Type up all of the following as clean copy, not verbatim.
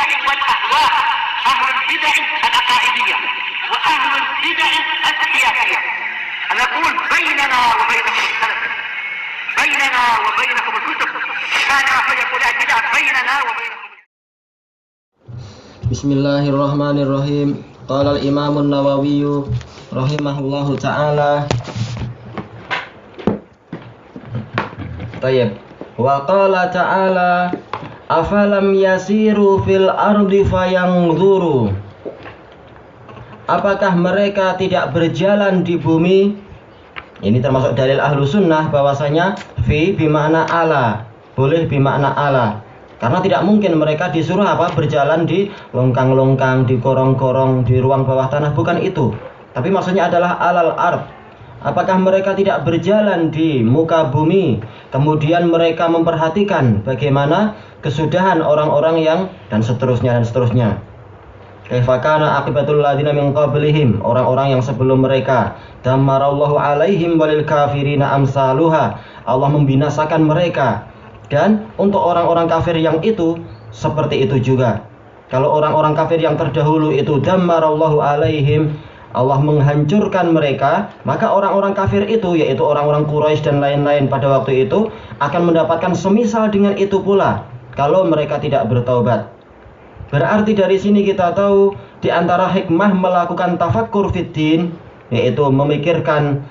البدع والأهواء، أهل البدع العقائدية وأهل البدع السياسية. نقول بيننا وبينكم السلف، بيننا وبينكم الكتب، كان فيقول البدع بيننا وبينكم. Bismillahirrahmanirrahim. Qala al-Imam an-Nawawi rahimahullahu ta'ala. Tayyib. Wa qala ta'ala afalam yasiru fil ardi fayanzuru. Apakah mereka tidak berjalan di bumi? Ini termasuk dalil ahlu sunnah bahwasanya fi bimakna ala, boleh bimakna ala. Karena tidak mungkin mereka disuruh berjalan di longkang-longkang, di korong-korong, di ruang bawah tanah, bukan itu. Tapi maksudnya adalah alal ard. Apakah mereka tidak berjalan di muka bumi, kemudian mereka memperhatikan bagaimana kesudahan orang-orang yang dan seterusnya. Kaifa kana aqibatul ladzina min qablihim, orang-orang yang sebelum mereka. Dammarallahu alaihim walil kafirina amsaluha, Allah membinasakan mereka. Dan untuk orang-orang kafir yang itu seperti itu juga. Kalau orang-orang kafir yang terdahulu itu dammarallahu alaihim, Allah menghancurkan mereka, maka orang-orang kafir itu, yaitu orang-orang Quraisy dan lain-lain pada waktu itu, akan mendapatkan semisal dengan itu pula kalau mereka tidak bertaubat. Berarti dari sini kita tahu di antara hikmah melakukan tafakkur fiddin, yaitu memikirkan,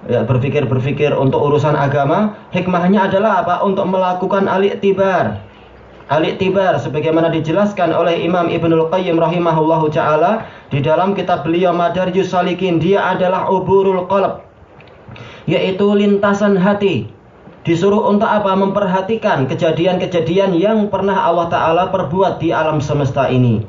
berpikir untuk urusan agama, hikmahnya adalah apa? Untuk melakukan al-i'tibar. Al-i'tibar sebagaimana dijelaskan oleh Imam Ibnul Qayyim rahimahullahu ta'ala di dalam kitab beliau Madarijus Salikin. Dia adalah uburul qalb, yaitu lintasan hati. Disuruh untuk apa? Memperhatikan kejadian-kejadian yang pernah Allah Ta'ala perbuat di alam semesta ini.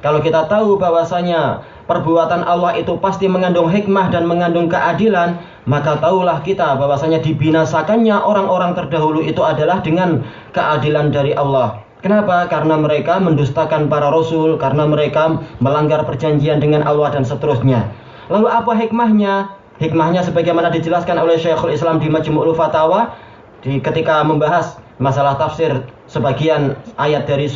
Kalau kita tahu bahwasanya perbuatan Allah itu pasti mengandung hikmah dan mengandung keadilan, maka tahulah kita bahwasanya dibinasakannya orang-orang terdahulu itu adalah dengan keadilan dari Allah. Kenapa? Karena mereka mendustakan para rasul, karena mereka melanggar perjanjian dengan Allah dan seterusnya. Lalu apa hikmahnya? Hikmahnya sebagaimana dijelaskan oleh Syekhul Islam di Majmu'ul Fatawa ketika membahas masalah tafsir sebagian ayat dari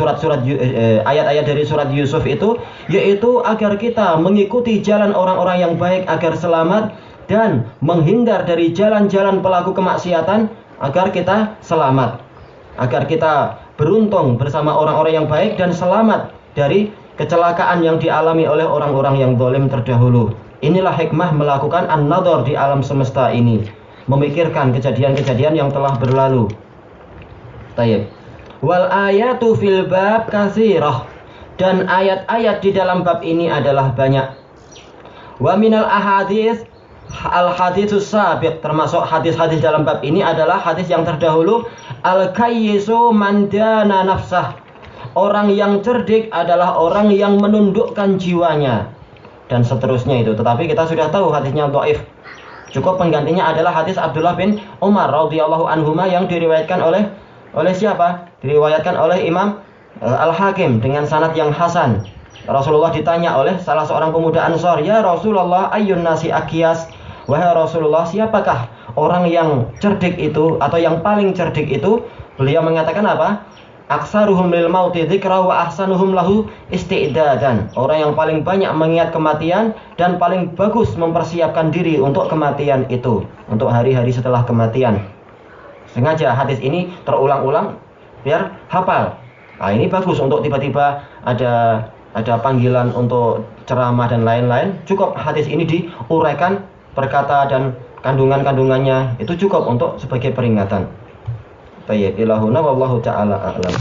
ayat-ayat dari surat Yusuf itu, yaitu agar kita mengikuti jalan orang-orang yang baik agar selamat, dan menghindar dari jalan-jalan pelaku kemaksiatan agar kita selamat, agar kita beruntung bersama orang-orang yang baik dan selamat dari kecelakaan yang dialami oleh orang-orang yang zalim terdahulu. Inilah hikmah melakukan an-nadhar di alam semesta ini, memikirkan kejadian-kejadian yang telah berlalu. Tayyib. Wal ayatu fil bab katsirah, dan ayat-ayat di dalam bab ini adalah banyak. Wa minal ahadits al-haditsus sabiq, termasuk hadis-hadis dalam bab ini adalah hadis yang terdahulu. Al-kayyisu man dana nafsah, orang yang cerdik adalah orang yang menundukkan jiwanya, dan seterusnya itu. Tetapi kita sudah tahu hadisnya dhaif. Cukup penggantinya adalah hadis Abdullah bin Umar radhiyallahu anhuma yang diriwayatkan oleh siapa? Diriwayatkan oleh Imam Al-Hakim dengan sanad yang hasan. Rasulullah ditanya oleh salah seorang pemuda Ansor, "Ya Rasulullah, ayyun nasi aqyas?" Wahai Rasulullah, siapakah orang yang cerdik itu atau yang paling cerdik itu? Beliau mengatakan apa? Aksaruhum lil mauti dzikra wa ahsanuhum lahu isti'dadan. Orang yang paling banyak mengingat kematian dan paling bagus mempersiapkan diri untuk kematian itu, untuk hari-hari setelah kematian. Sengaja hadis ini terulang-ulang biar hafal. Nah, ini bagus untuk tiba-tiba ada panggilan untuk ceramah dan lain-lain. Cukup hadis ini diuraikan perkata dan kandungan-kandungannya, itu cukup untuk sebagai peringatan. Tayyib ilahuna wallahu ta'ala a'lam.